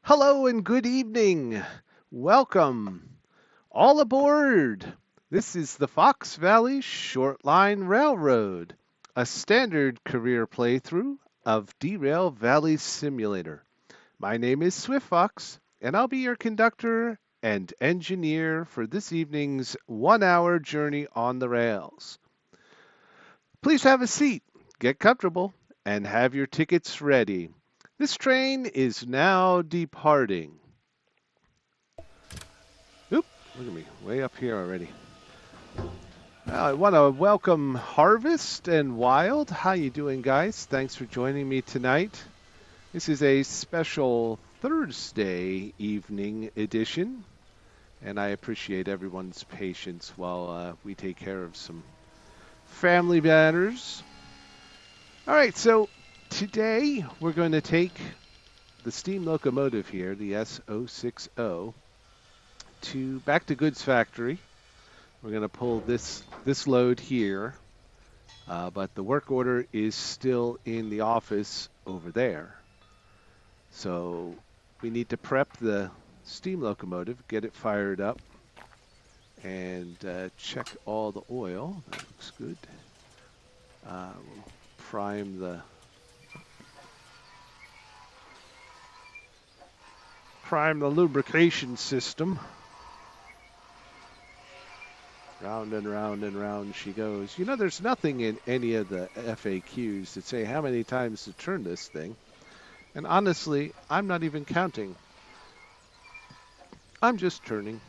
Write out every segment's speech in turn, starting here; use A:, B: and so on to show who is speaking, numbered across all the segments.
A: Hello and good evening. Welcome. All aboard. This is the Fox Valley Short Line Railroad, a standard career playthrough of Derail Valley Simulator. My name is Swift Fox, and I'll be your conductor and engineer for this evening's 1 hour journey on the rails. Please have a seat, get comfortable, and have your tickets ready. This train is now departing. Oop, look at me, way up here already. I want to welcome Harvest and Wild. How you doing, guys? Thanks for joining me tonight. This is a special Thursday evening edition, and I appreciate everyone's patience while we take care of some family matters. All right, so today we're going to take the steam locomotive here, the S060, back to Goods Factory. We're going to pull this load here, but the work order is still in the office over there. So we need to prep the steam locomotive, get it fired up, and check all the oil. That looks good. We'll prime the lubrication system. Round and round and round she goes. You know, there's nothing in any of the FAQs that say how many times to turn this thing. And honestly, I'm not even counting. I'm just turning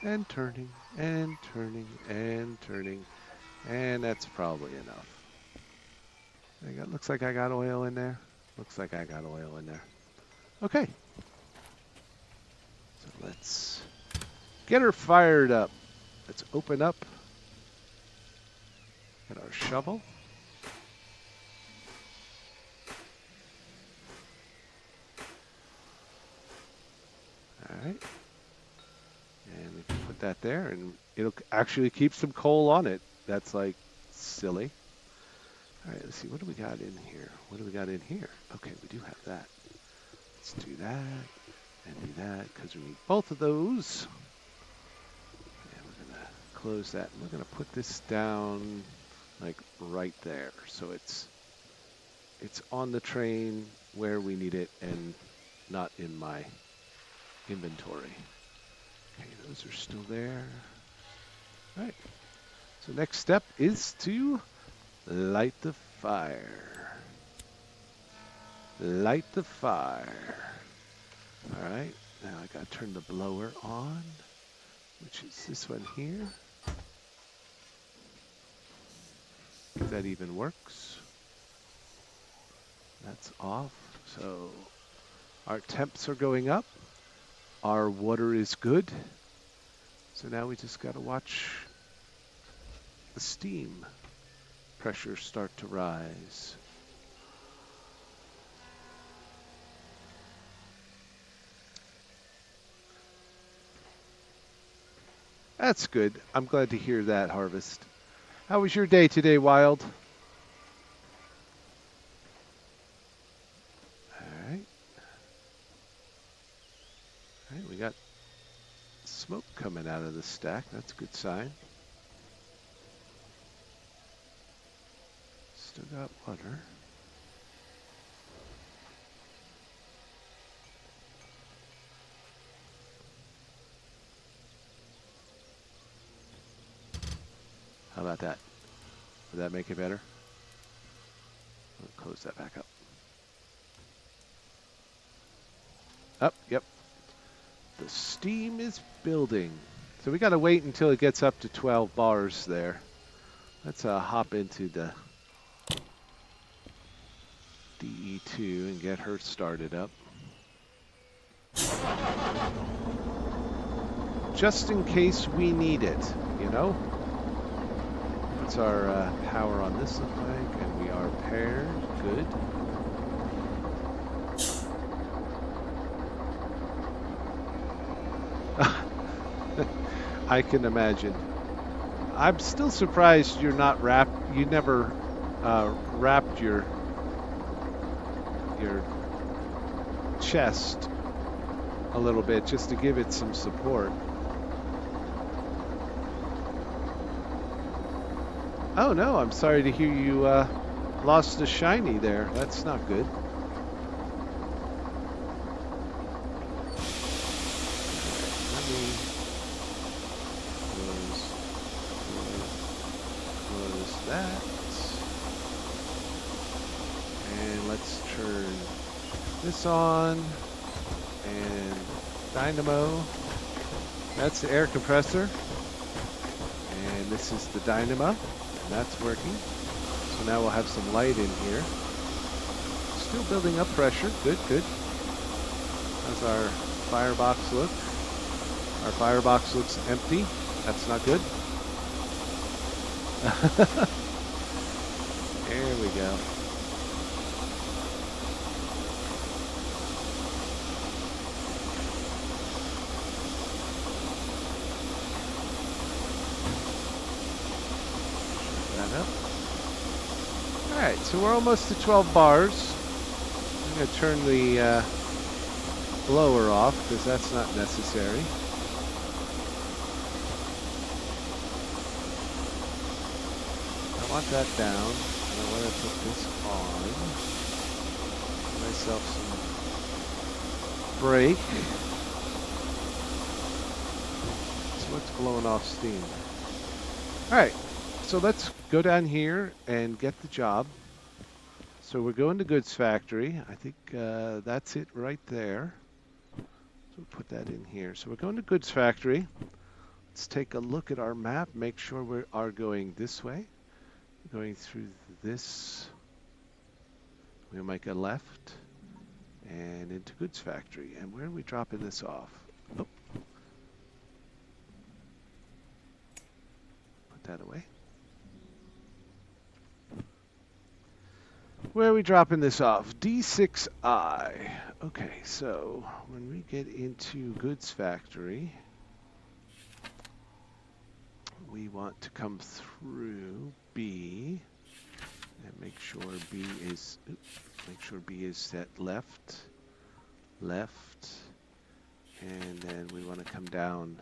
A: and turning and turning and turning. And that's probably enough. Looks like I got oil in there. Looks like I got oil in there. Okay. So let's get her fired up. Let's open up, get our shovel. All right. And we can put that there, and it'll actually keep some coal on it. That's like silly. All right, let's see. What do we got in here? What do we got in here? Okay, we do have that. Let's do that and do that because we need both of those. Close that. We're going to put this down like right there, so it's on the train where we need it and not in my inventory. Okay, those are still there. All right. So next step is to light the fire. Light the fire. All right. Now I got to turn the blower on, which is this one here. If that even works. That's off. So our temps are going up. Our water is good. So now we just got to watch the steam pressure start to rise. That's good. I'm glad to hear that, Harvest. How was your day today, Wild? All right. All right, we got smoke coming out of the stack. That's a good sign. Still got water. How about that? Would that make it better? I'll close that back up. Up, yep. The steam is building. So we got to wait until it gets up to 12 bars there. Let's hop into the DE2 and get her started up. Just in case we need it, you know? What's our power on this look like? And we are paired. Good. I can imagine. I'm still surprised you're not wrapped. You never wrapped your chest a little bit just to give it some support. Oh no, I'm sorry to hear you lost a shiny there. That's not good. Let me close that. And let's turn this on. And dynamo. That's the air compressor. And this is the dynamo. And that's working. So now we'll have some light in here. Still building up pressure. Good, good. How's our firebox look? Our firebox looks empty. That's not good. There we go. Alright, so we're almost to 12 bars. I'm going to turn the blower off because that's not necessary. I want that down, and I want to put this on. Give myself some brake. So what's blowing off steam? Alright. So let's go down here and get the job. So we're going to goods factory. I think that's it right there. So we'll put that in here. So we're going to goods factory. Let's take a look at our map. Make sure we are going this way. Going through this. We'll make a left and into goods factory. And where are we dropping this off? Oh. Put that away. Where are we dropping this off? D6I. Okay, so when we get into goods factory, we want to come through B and make sure B is set left, left, and then we want to come down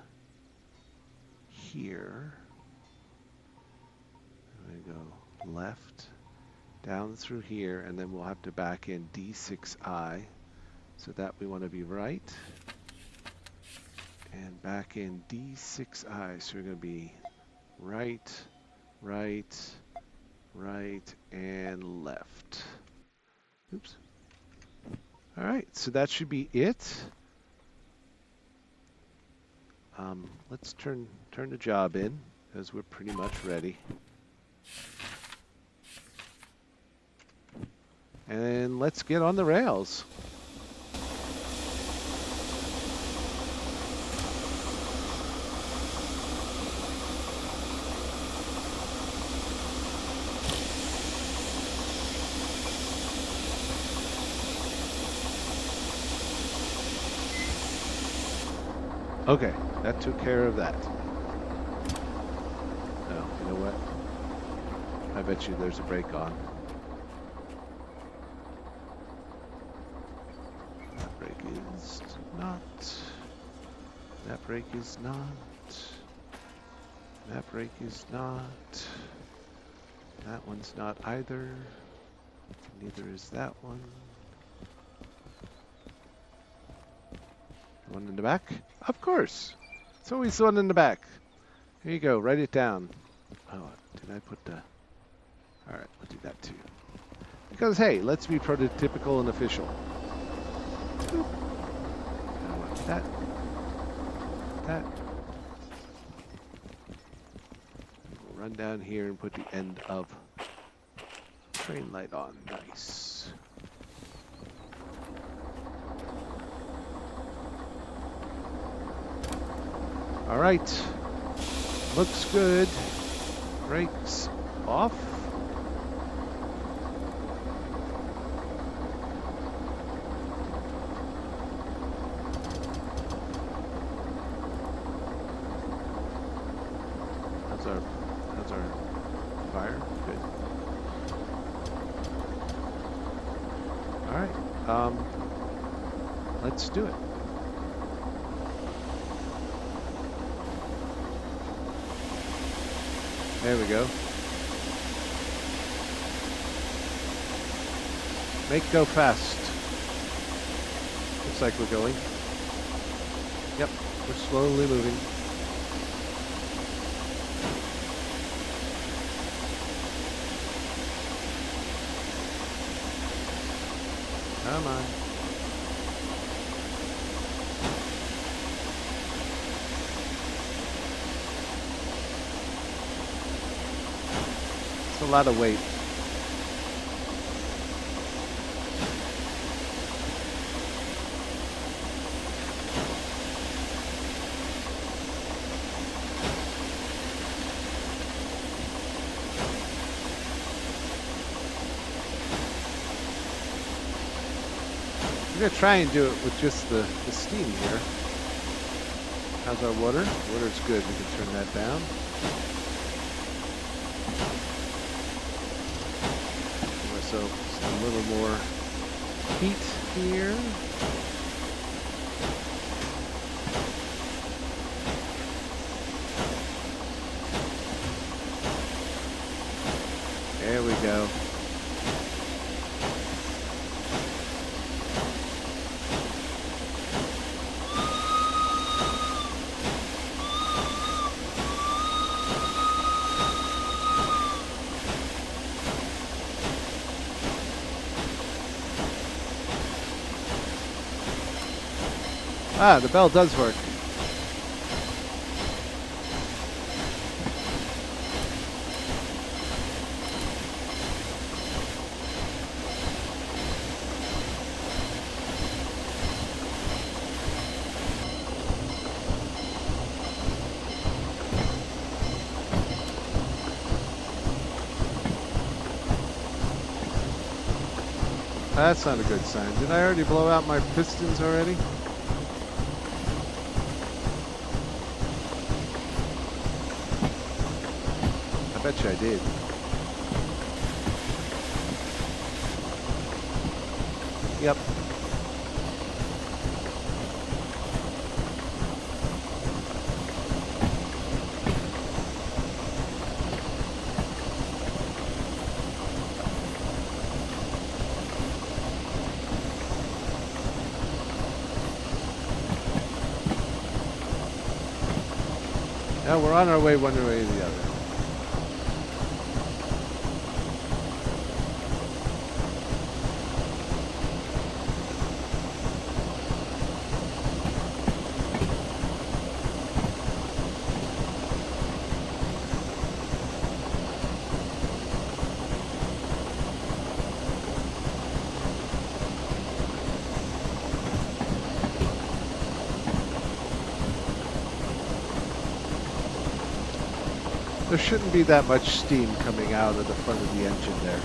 A: here. I'm going to go left. Down through here, and then we'll have to back in D6I, so that we want to be right, and back in D6I, so we're going to be right, right, right, and left. Oops. All right, so that should be it. Let's turn the job in, because we're pretty much ready. And let's get on the rails. Okay, that took care of that. Oh, you know what? I bet you there's a brake on. That brake is not. That brake is not. That one's not either. Neither is that one. The one in the back? Of course. It's always the one in the back. Here you go. Write it down. Oh, did I put the... Alright, we'll do that too. Because, hey, let's be prototypical and official. Boop. I want that. That. We'll run down here and put the end of train light on. Nice. All right. Looks good. Brakes off. How's our fire? Good. All right. Let's do it. There we go. Make go fast. Looks like we're going. Yep, we're slowly moving. Come on. It's a lot of weight. I'm going to try and do it with just the steam here. How's our water? Water's good. We can turn that down. Give ourselves a little more heat here. There we go. Ah, the bell does work. That's not a good sign. Did I already blow out my pistons already? I bet you I did. Yep. Now we're on our way one way or the other. There shouldn't be that much steam coming out of the front of the engine there.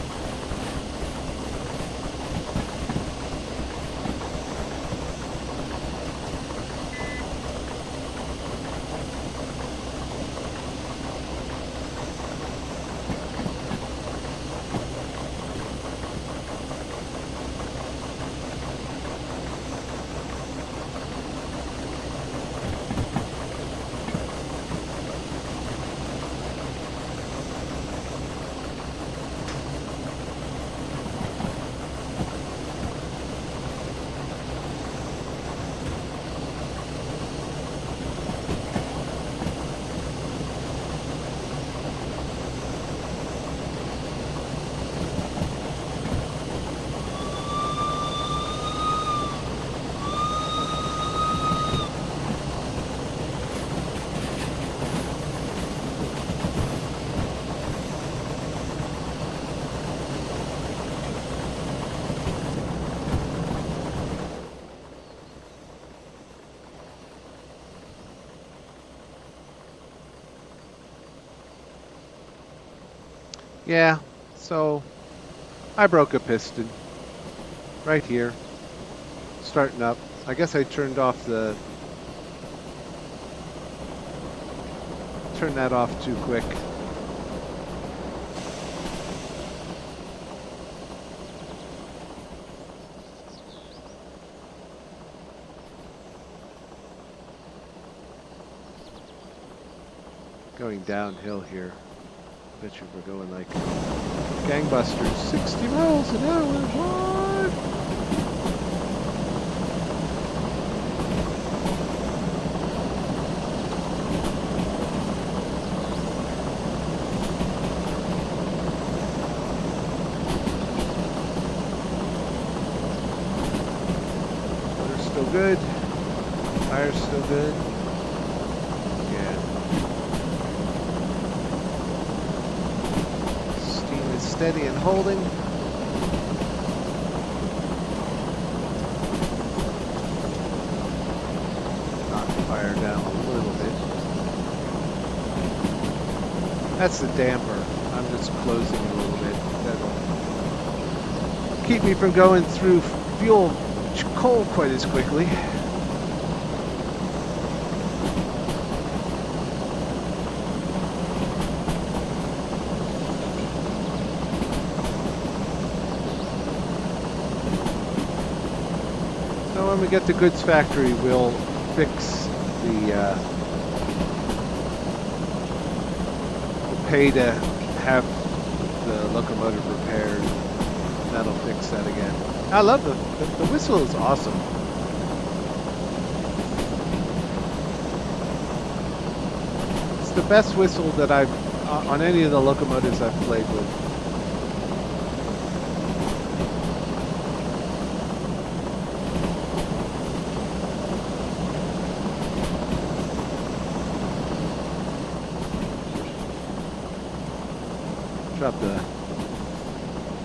A: Yeah, so I broke a piston right here, starting up. I guess I turned that off too quick. Going downhill here. Bet you we're going like gangbusters, 60 miles an hour. What? Water's still good. Fire's still good. Steady and holding. Knock the fire down a little bit. That's the damper. I'm just closing it a little bit. That'll keep me from going through fuel coal quite as quickly. When we get to goods factory, we'll fix the we'll pay to have the locomotive repaired. That'll fix that again. I love the whistle is awesome. It's the best whistle that I've on any of the locomotives I've played with.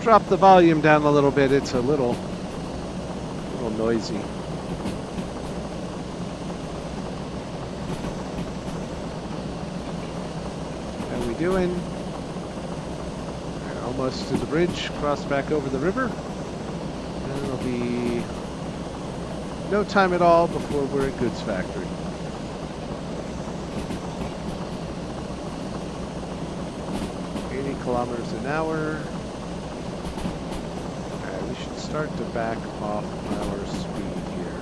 A: Drop the volume down a little bit. It's a little noisy. How we doing? We're almost to the bridge. Cross back over the river. And it'll be no time at all before we're at goods factory. 80 kilometers an hour. We should start to back off our speed here.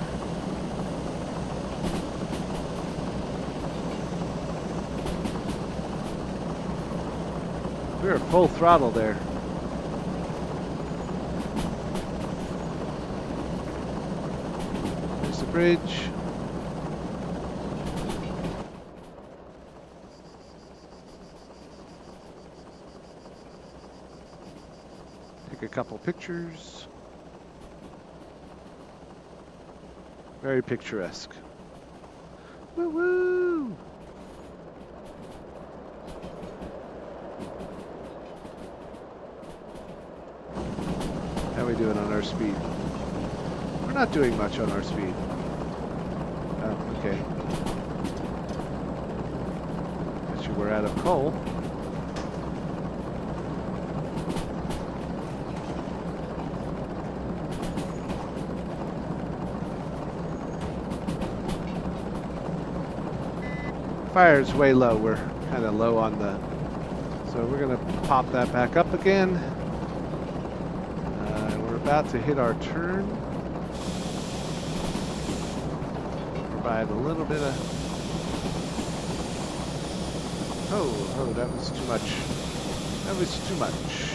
A: We're at full throttle there. There's the bridge. Take a couple pictures. Very picturesque. Woo woo! How are we doing on our speed? We're not doing much on our speed. Oh, okay. Guess you were out of coal. Fire's way low. We're kind of low on the... So we're going to pop that back up again. We're about to hit our turn. Provide a little bit of... Oh, that was too much. That was too much.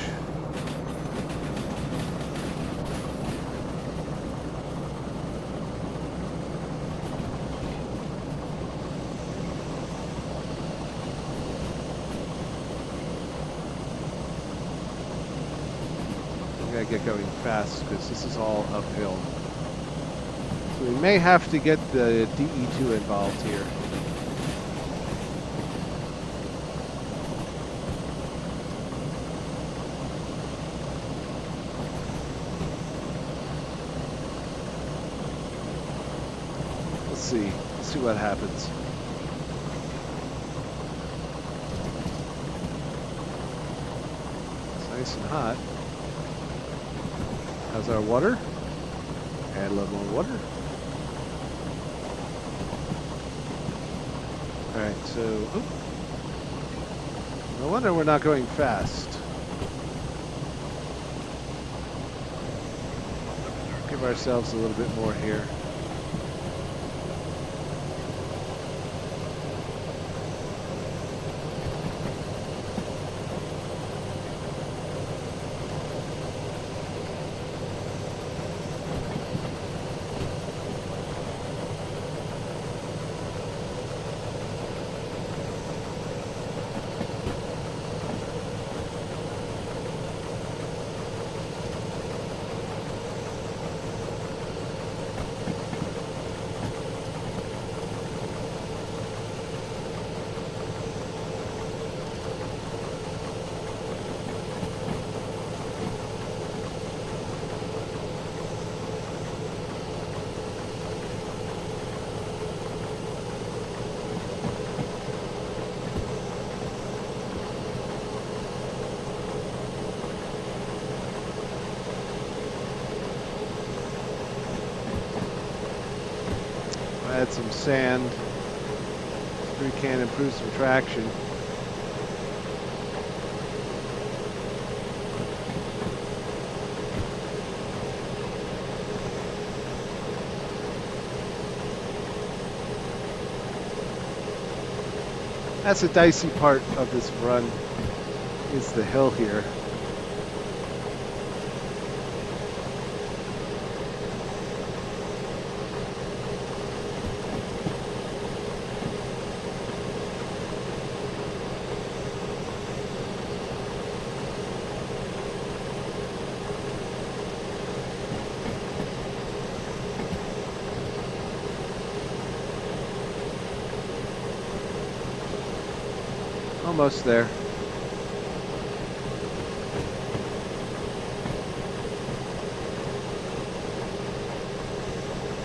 A: Get going fast because this is all uphill. So we may have to get the DE2 involved here. Let's see what happens. It's nice and hot. How's our water? Add a little more water. Alright, so... No wonder we're not going fast. Give ourselves a little bit more here. Add some sand. We can improve some traction. That's a dicey part of this run, is the hill here. Almost there.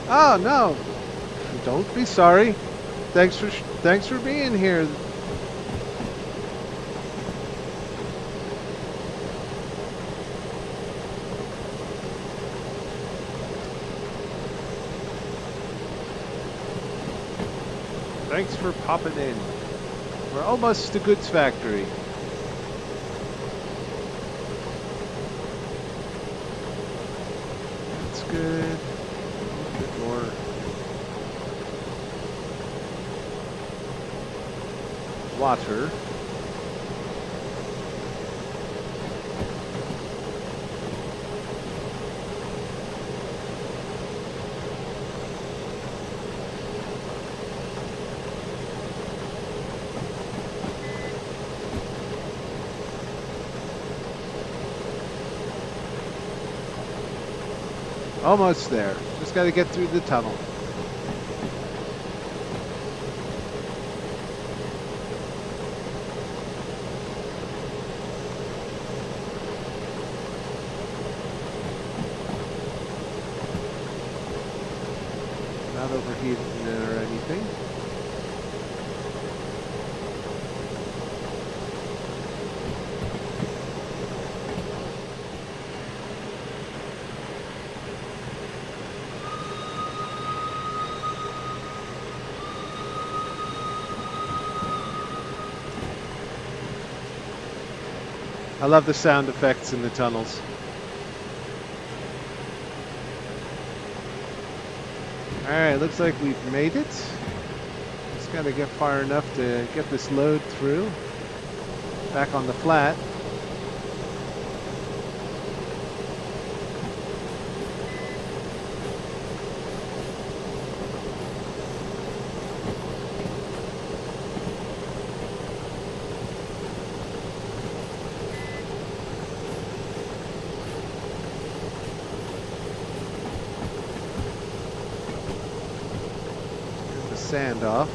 A: Oh no! Don't be sorry. Thanks for being here. Thanks for popping in. We're almost to goods factory. That's good. A bit more. Water. Almost there. Just got to get through the tunnel. Not overheating or anything. I love the sound effects in the tunnels. Alright, looks like we've made it. Just gotta get far enough to get this load through. Back on the flat. Sand off.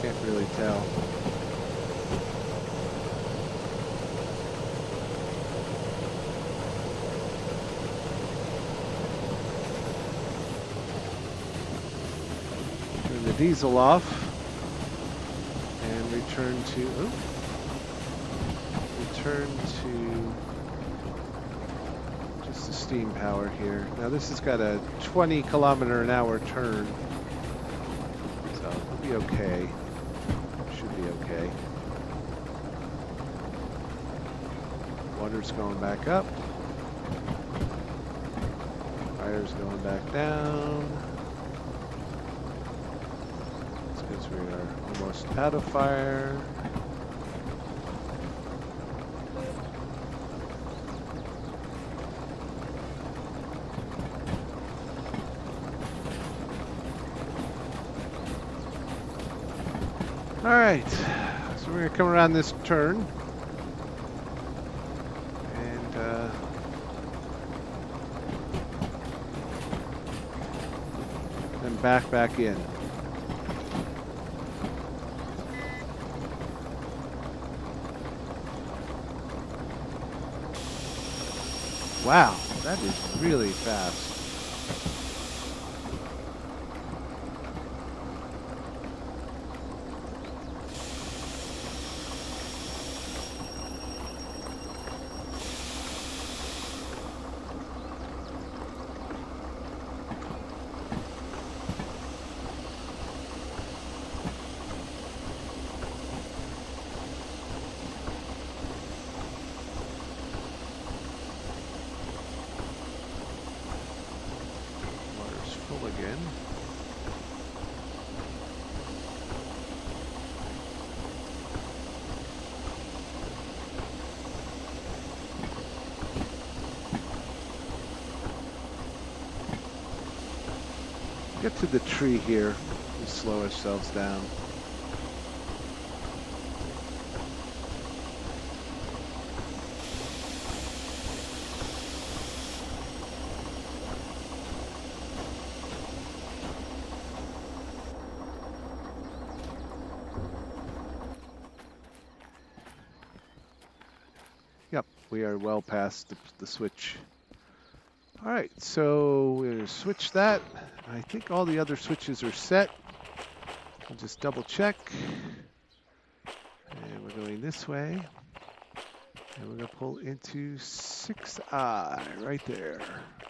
A: Can't really tell. Diesel off and return to just the steam power here. Now this has got a 20 km/h turn, so it'll be okay. Should be okay. Water's going back up. Fire's going back down. We are almost out of fire. All right, so we're gonna come around this turn and then back in. Wow, that is really fast. Again. Get to the tree here. We slow ourselves down. Yep, we are well past the switch. All right, so we're going to switch that. I think all the other switches are set. I'll just double check. And we're going this way. And we're going to pull into 6I right there.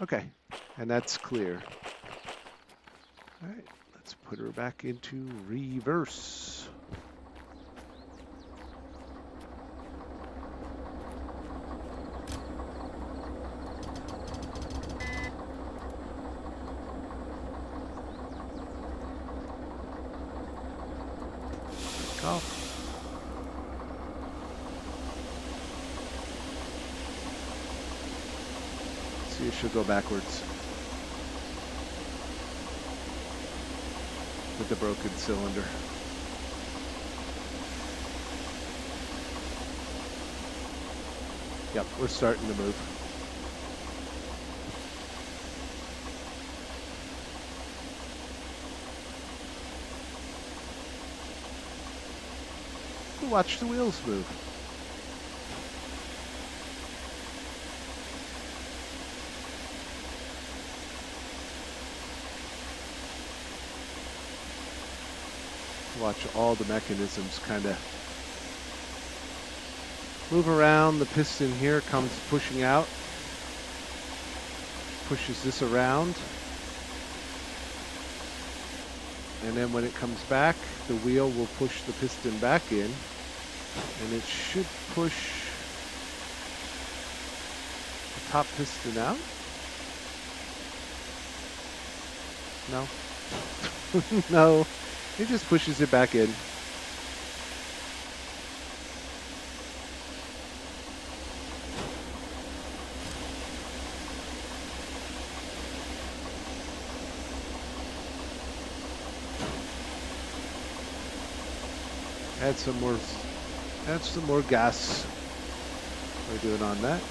A: Okay, and that's clear. All right, let's put her back into reverse. Off. See if she'll go backwards with the broken cylinder. Yep, we're starting to move. Watch the wheels move. Watch all the mechanisms kind of move around. The piston here comes pushing out, pushes this around, and then when it comes back, the wheel will push the piston back in. And it should push the top piston out. No. No. It just pushes it back in. Add some more gas. We're doing on that.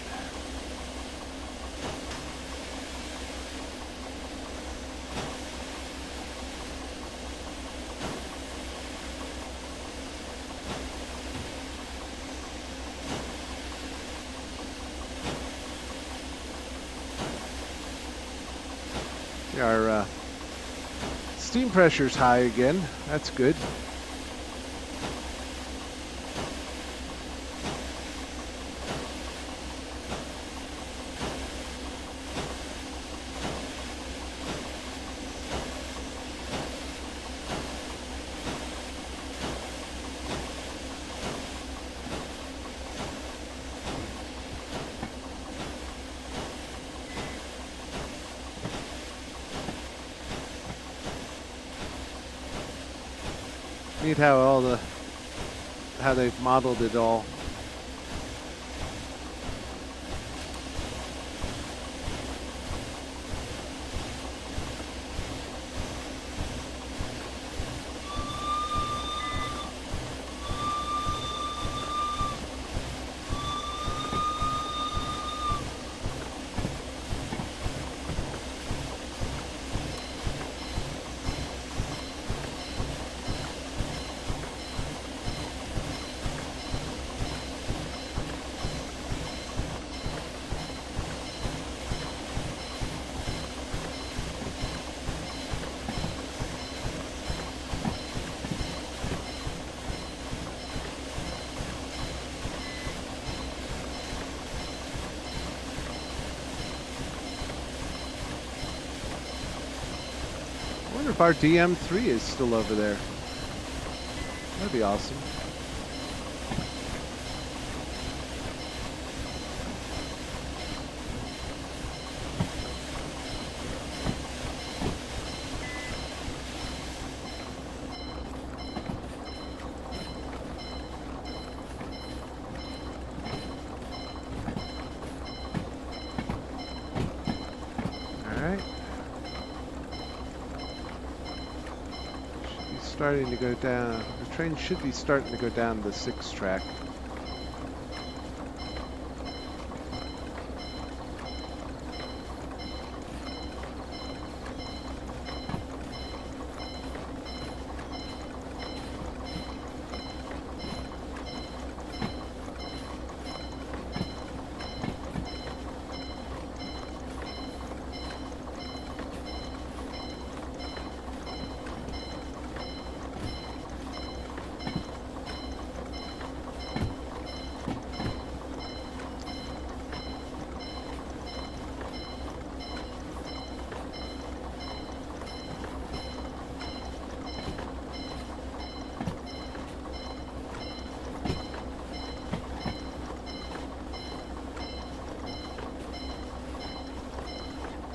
A: Our steam pressure's high again. That's good. Neat how how they've modeled it all. wonder if our DM3 is still over there. That'd be awesome. Starting to go down. The train should be starting to go down the 6 track.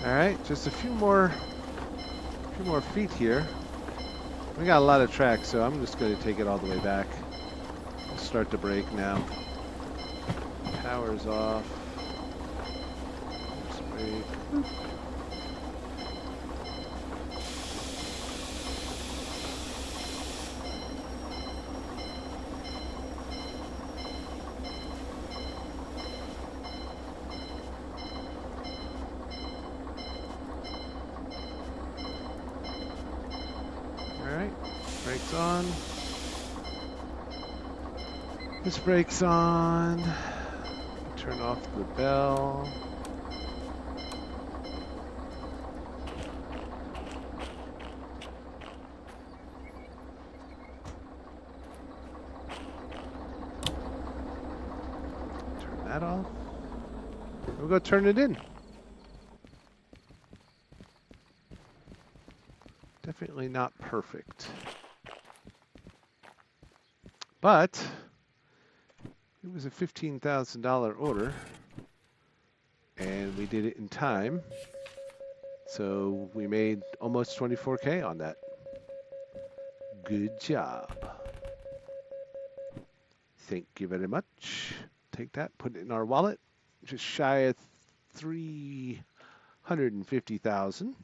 A: All right, just a few more feet here. We got a lot of track, so I'm just going to take it all the way back. We'll start the brake now. Power's off. There's brake. Brakes on. This brake's on. Turn off the bell. Turn that off. We'll go turn it in. Definitely not perfect. But it was a $15,000 order, and we did it in time. So we made almost 24K on that. Good job. Thank you very much. Take that, put it in our wallet. Just shy of 350,000.